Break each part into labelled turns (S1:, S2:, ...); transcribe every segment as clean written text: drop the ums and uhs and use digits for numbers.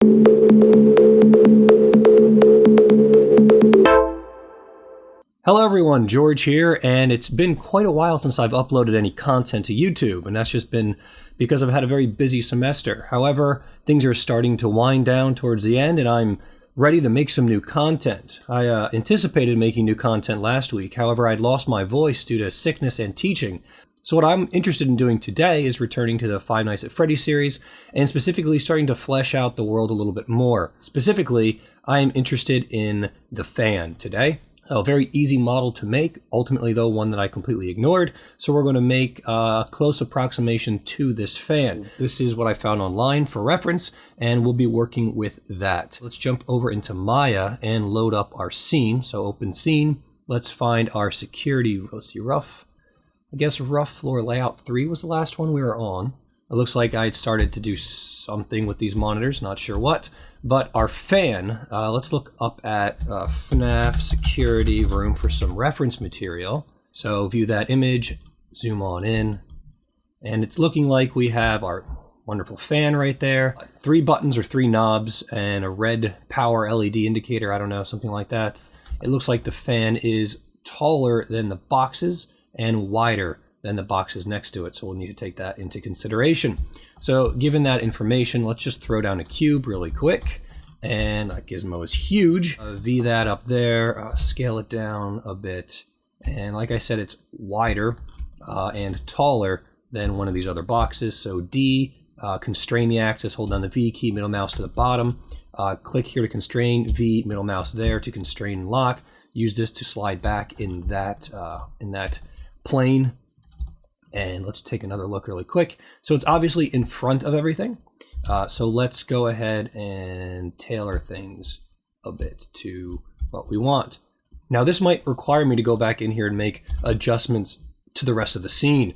S1: Hello everyone, George here, and it's been quite a while since I've uploaded any content to YouTube, and that's just been because I've had a very busy semester. However, things are starting to wind down towards the end, and I'm ready to make some new content. I anticipated making new content last week, however I'd lost my voice due to sickness and teaching. So what I'm interested in doing today is returning to the Five Nights at Freddy's series, and specifically starting to flesh out the world a little bit more. Specifically, I am interested in the fan today. A very easy model to make, ultimately though one that I completely ignored. So we're going to make a close approximation to this fan. This is what I found online for reference, and we'll be working with that. Let's jump over into Maya and load up our scene. So open scene, let's find our security, let's see, rough. I guess rough floor layout 3 was the last one we were on. It looks like I'd started to do something with these monitors, not sure what. But our fan, let's look up at FNAF security room for some reference material. So view that image, zoom on in, and it's looking like we have our wonderful fan right there. 3 buttons or 3 knobs and a red power LED indicator, I don't know, something like that. It looks like the fan is taller than the boxes and wider than the boxes next to it, so we'll need to take that into consideration. So given that information, let's just throw down a cube really quick, and that gizmo is huge. V that up there, scale it down a bit, and like I said, it's wider and taller than one of these other boxes. So D, constrain the axis, hold down the V key, middle mouse to the bottom, click here to constrain, V, middle mouse there to constrain and lock. Use this to slide back in that plane. And let's take another look really quick. So it's obviously in front of everything. So let's go ahead and tailor things a bit to what we want. Now this might require me to go back in here and make adjustments to the rest of the scene.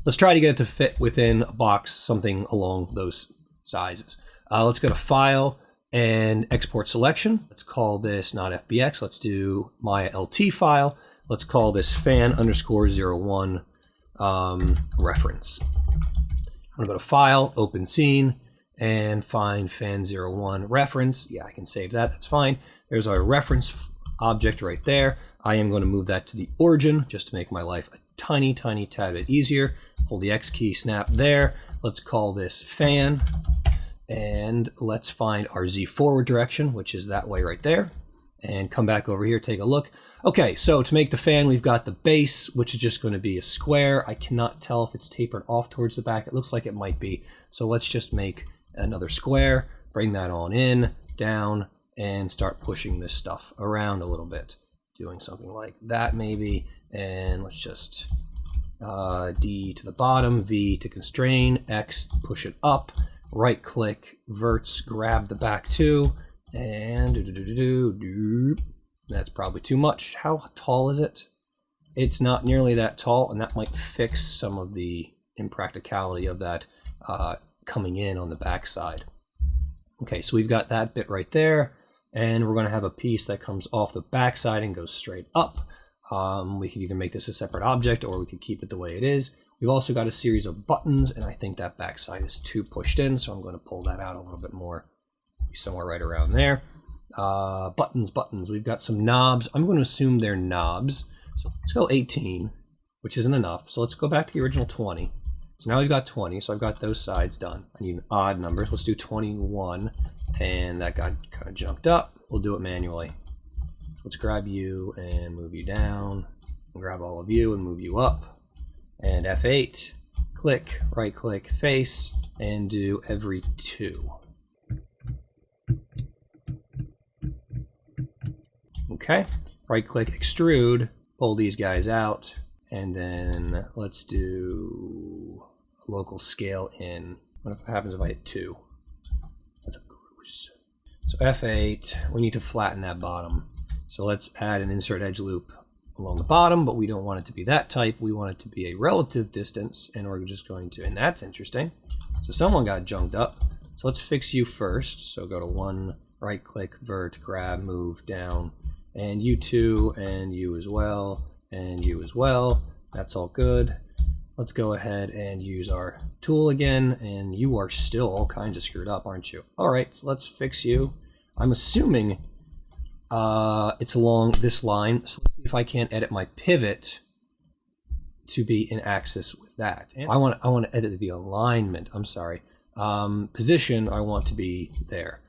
S1: Let's try to get it to fit within a box, something along those sizes. Let's go to File and Export Selection. Let's call this not FBX. Let's do Maya LT file. Let's call this fan_01. Reference. I'm gonna go to File, Open Scene, and find fan01 reference. Yeah, I can save that, that's fine. There's our reference object right there. I am going to move that to the origin just to make my life a tiny tad bit easier. Hold the X key, snap there. Let's call this fan, and let's find our Z forward direction, which is that way right there. And come back over here, take a look. Okay, so to make the fan, we've got the base, which is just going to be a square. I cannot tell if it's tapered off towards the back. It looks like it might be. So let's just make another square, bring that on in, down, and start pushing this stuff around a little bit. Doing something like that maybe. And let's just D to the bottom, V to constrain, X, push it up, right click, verts, grab the back two, and that's probably too much. How tall is it? It's not nearly that tall, and that might fix some of the impracticality of that coming in on the back side. Okay, so we've got that bit right there, and we're going to have a piece that comes off the back side and goes straight up. We could either make this a separate object, or we could keep it the way it is. We've also got a series of buttons, and I think that back side is too pushed in, so I'm going to pull that out a little bit more. Somewhere right around there. Buttons. We've got some knobs. I'm going to assume they're knobs. So let's go 18, which isn't enough. So let's go back to the original 20. So now we've got 20, so I've got those sides done. I need odd numbers. Let's do 21, and that got kind of jumped up. We'll do it manually. Let's grab you and move you down, and grab all of you and move you up. And F8, click, right click, face, and do every 2. Okay, right click, extrude, pull these guys out, and then let's do a local scale in. What happens if I hit 2? That's a gross. So F8, we need to flatten that bottom. So let's add an insert edge loop along the bottom, but we don't want it to be that type. We want it to be a relative distance, and we're just going to, and that's interesting. So someone got junked up. So let's fix you first. So go to 1, right click, vert, grab, move down, and you 2, and you as well, and you as well. That's all good. let's go ahead and use our tool again, and you are still all kinds of screwed up, aren't you? All right, so let's fix you. I'm assuming it's along this line, so let's see if I can't edit my pivot to be in axis with that. And I want to edit the alignment. I'm sorry. Position, I want to be there.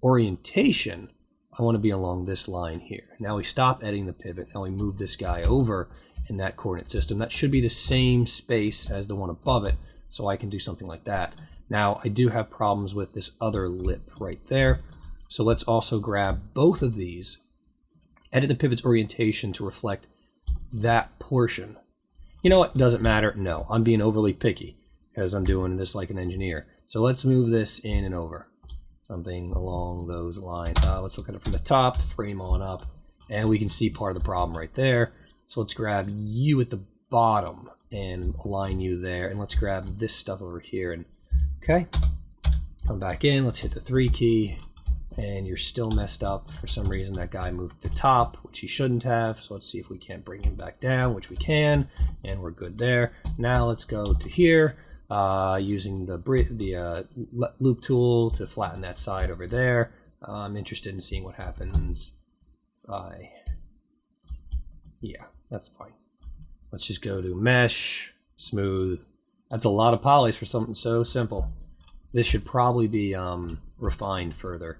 S1: Orientation, I want to be along this line here. Now we stop editing the pivot. Now we move this guy over in that coordinate system. That should be the same space as the one above it, so I can do something like that. Now I do have problems with this other lip right there. So let's also grab both of these, edit the pivot's orientation to reflect that portion. You know what? Doesn't matter. No, I'm being overly picky because I'm doing this like an engineer. So let's move this in and over. Something along those lines. Let's look at it from the top, frame on up, and we can see part of the problem right there. So let's grab you at the bottom and align you there. And let's grab this stuff over here. And okay, come back in. Let's hit the 3 key. And you're still messed up. For some reason, that guy moved to the top, which he shouldn't have. So let's see if we can't bring him back down, which we can. And we're good there. Now let's go to here, using the loop tool to flatten that side over there. I'm interested in seeing what happens. Yeah, that's fine. Let's just go to mesh, smooth. That's a lot of polys for something so simple. This should probably be refined further.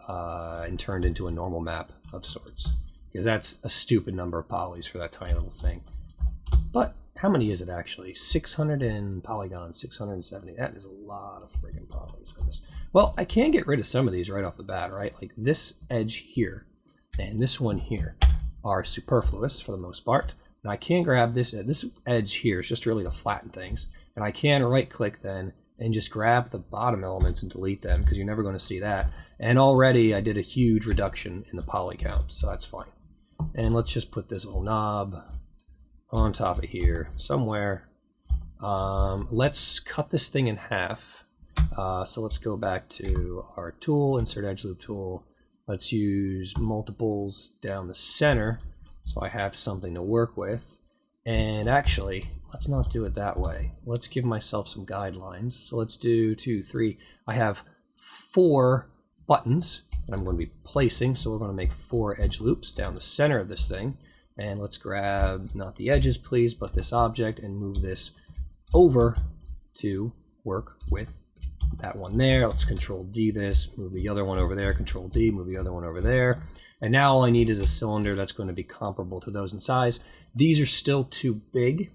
S1: And turned into a normal map of sorts, because that's a stupid number of polys for that tiny little thing. But how many is it actually? 600 and polygons, 670. That is a lot of friggin' polys for this. Well, I can get rid of some of these right off the bat, right? Like this edge here and this one here are superfluous for the most part. And I can grab this edge here is just really to flatten things. And I can right click then and just grab the bottom elements and delete them, because you're never going to see that. And already I did a huge reduction in the poly count, so that's fine. And let's just put this little knob on top of here somewhere. Let's cut this thing in half. So let's go back to our tool, insert edge loop tool. Let's use multiples down the center so I have something to work with. And actually, let's not do it that way. Let's give myself some guidelines. So let's do 2, 3. I have 4 buttons that I'm going to be placing. So we're going to make 4 edge loops down the center of this thing. And let's grab, not the edges please, but this object and move this over to work with that one there. Let's control D this, move the other one over there, control D, move the other one over there. And now all I need is a cylinder that's going to be comparable to those in size. These are still too big,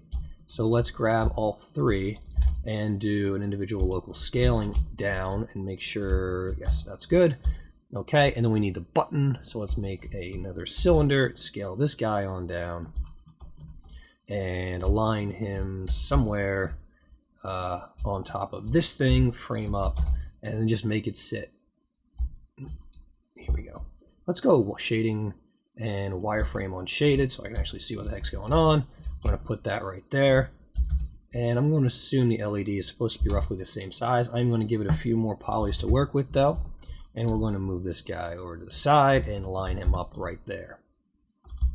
S1: so let's grab all 3 and do an individual local scaling down and make sure, yes, that's good. Okay, and then we need the button, so let's make another cylinder, scale this guy on down, and align him somewhere on top of this thing, frame up, and then just make it sit. Here we go. Let's go shading and wireframe on shaded so I can actually see what the heck's going on. I'm going to put that right there. And I'm going to assume the LED is supposed to be roughly the same size. I'm going to give it a few more polys to work with though. And we're going to move this guy over to the side and line him up right there.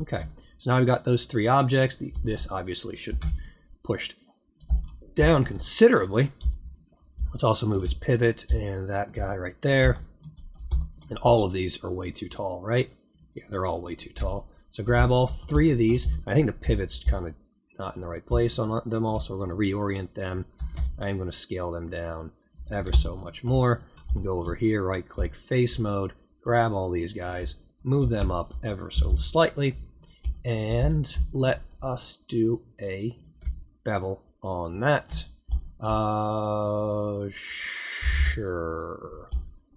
S1: Okay, so now we've got those 3 objects. This obviously should be pushed down considerably. Let's also move its pivot and that guy right there. And all of these are way too tall, right? Yeah, they're all way too tall. So grab all 3 of these. I think the pivot's kind of not in the right place on them all, so we're going to reorient them. I'm going to scale them down ever so much more. And go over here, right click, face mode, grab all these guys, move them up ever so slightly, and let us do a bevel on that. Sure.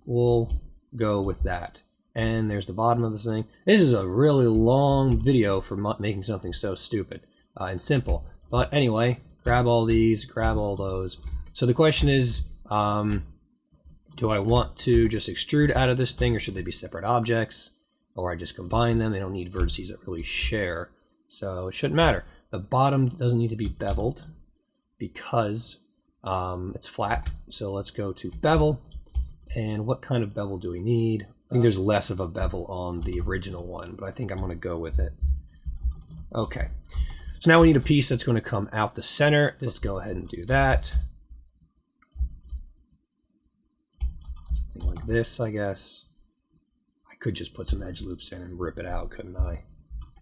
S1: We'll go with that. And there's the bottom of this thing. This is a really long video for making something so stupid and simple. But anyway, grab all these, grab all those. So the question is, do I want to just extrude out of this thing, or should they be separate objects? Or I just combine them? They don't need vertices that really share, so it shouldn't matter. The bottom doesn't need to be beveled because it's flat. So let's go to bevel. And what kind of bevel do we need? I think there's less of a bevel on the original one, but I think I'm going to go with it. Okay. So now we need a piece that's going to come out the center. Let's go ahead and do that. Something like this, I guess. I could just put some edge loops in and rip it out, couldn't I?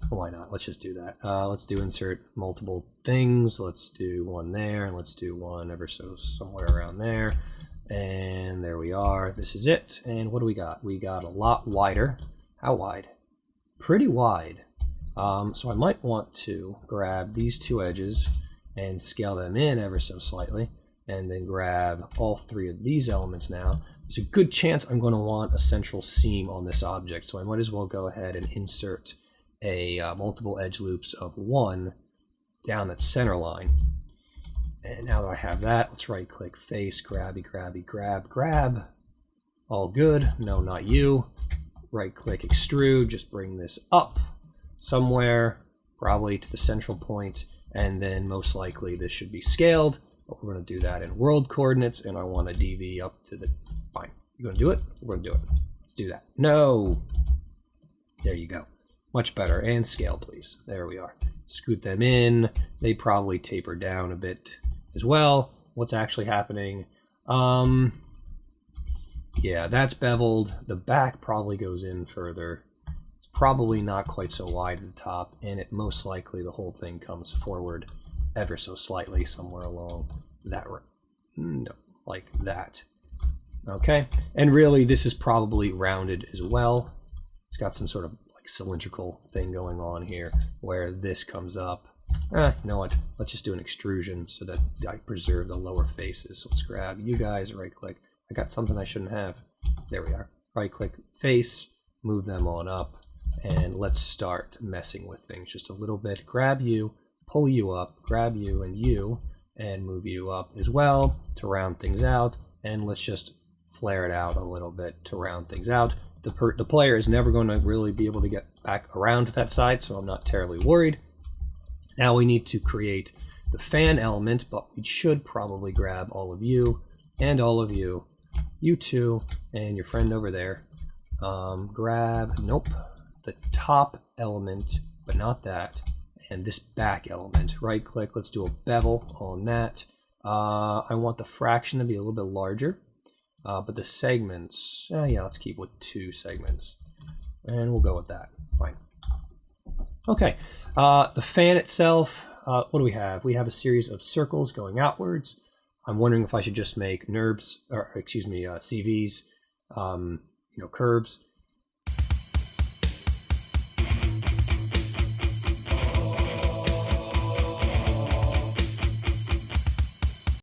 S1: Why not? Let's just do that. Let's do insert multiple things. Let's do one there, and let's do one ever so somewhere around there. And there we are. This is it. And what do we got? We got a lot wider. How wide? Pretty wide. So I might want to grab these two edges and scale them in ever so slightly, and then grab all three of these elements now. There's a good chance I'm going to want a central seam on this object, so I might as well go ahead and insert a multiple edge loops of 1 down that center line. And now that I have that, let's right click face, grabby, grabby, grab, grab. All good. No, not you. Right click extrude, just bring this up somewhere, probably to the central point, and then most likely this should be scaled. But we're going to do that in world coordinates, and I want a DV up to the... Fine. You going to do it? We're going to do it. Let's do that. No! There you go. Much better. And scale, please. There we are. Scoot them in. They probably taper down a bit as well. What's actually happening? Yeah, that's beveled. The back probably goes in further. It's probably not quite so wide at the top, and it most likely the whole thing comes forward ever so slightly somewhere along that, no, like that. Okay, and really this is probably rounded as well. It's got some sort of like cylindrical thing going on here where this comes up. You know what? Let's just do an extrusion so that I preserve the lower faces. So let's grab you guys, right click. I got something I shouldn't have. There we are. Right click face, move them on up, and let's start messing with things just a little bit. Grab you, pull you up, grab you, and move you up as well to round things out. And let's just flare it out a little bit to round things out. The player is never going to really be able to get back around to that side, so I'm not terribly worried. Now we need to create the fan element, but we should probably grab all of you and all of you, you two, and your friend over there. Grab, nope, the top element, but not that, and this back element. Right click, let's do a bevel on that. I want the fraction to be a little bit larger, but the segments, yeah, let's keep with 2 segments, and we'll go with that. Fine. Okay, the fan itself, what do we have? We have a series of circles going outwards. I'm wondering if I should just make NURBS, or excuse me, CVs, curves.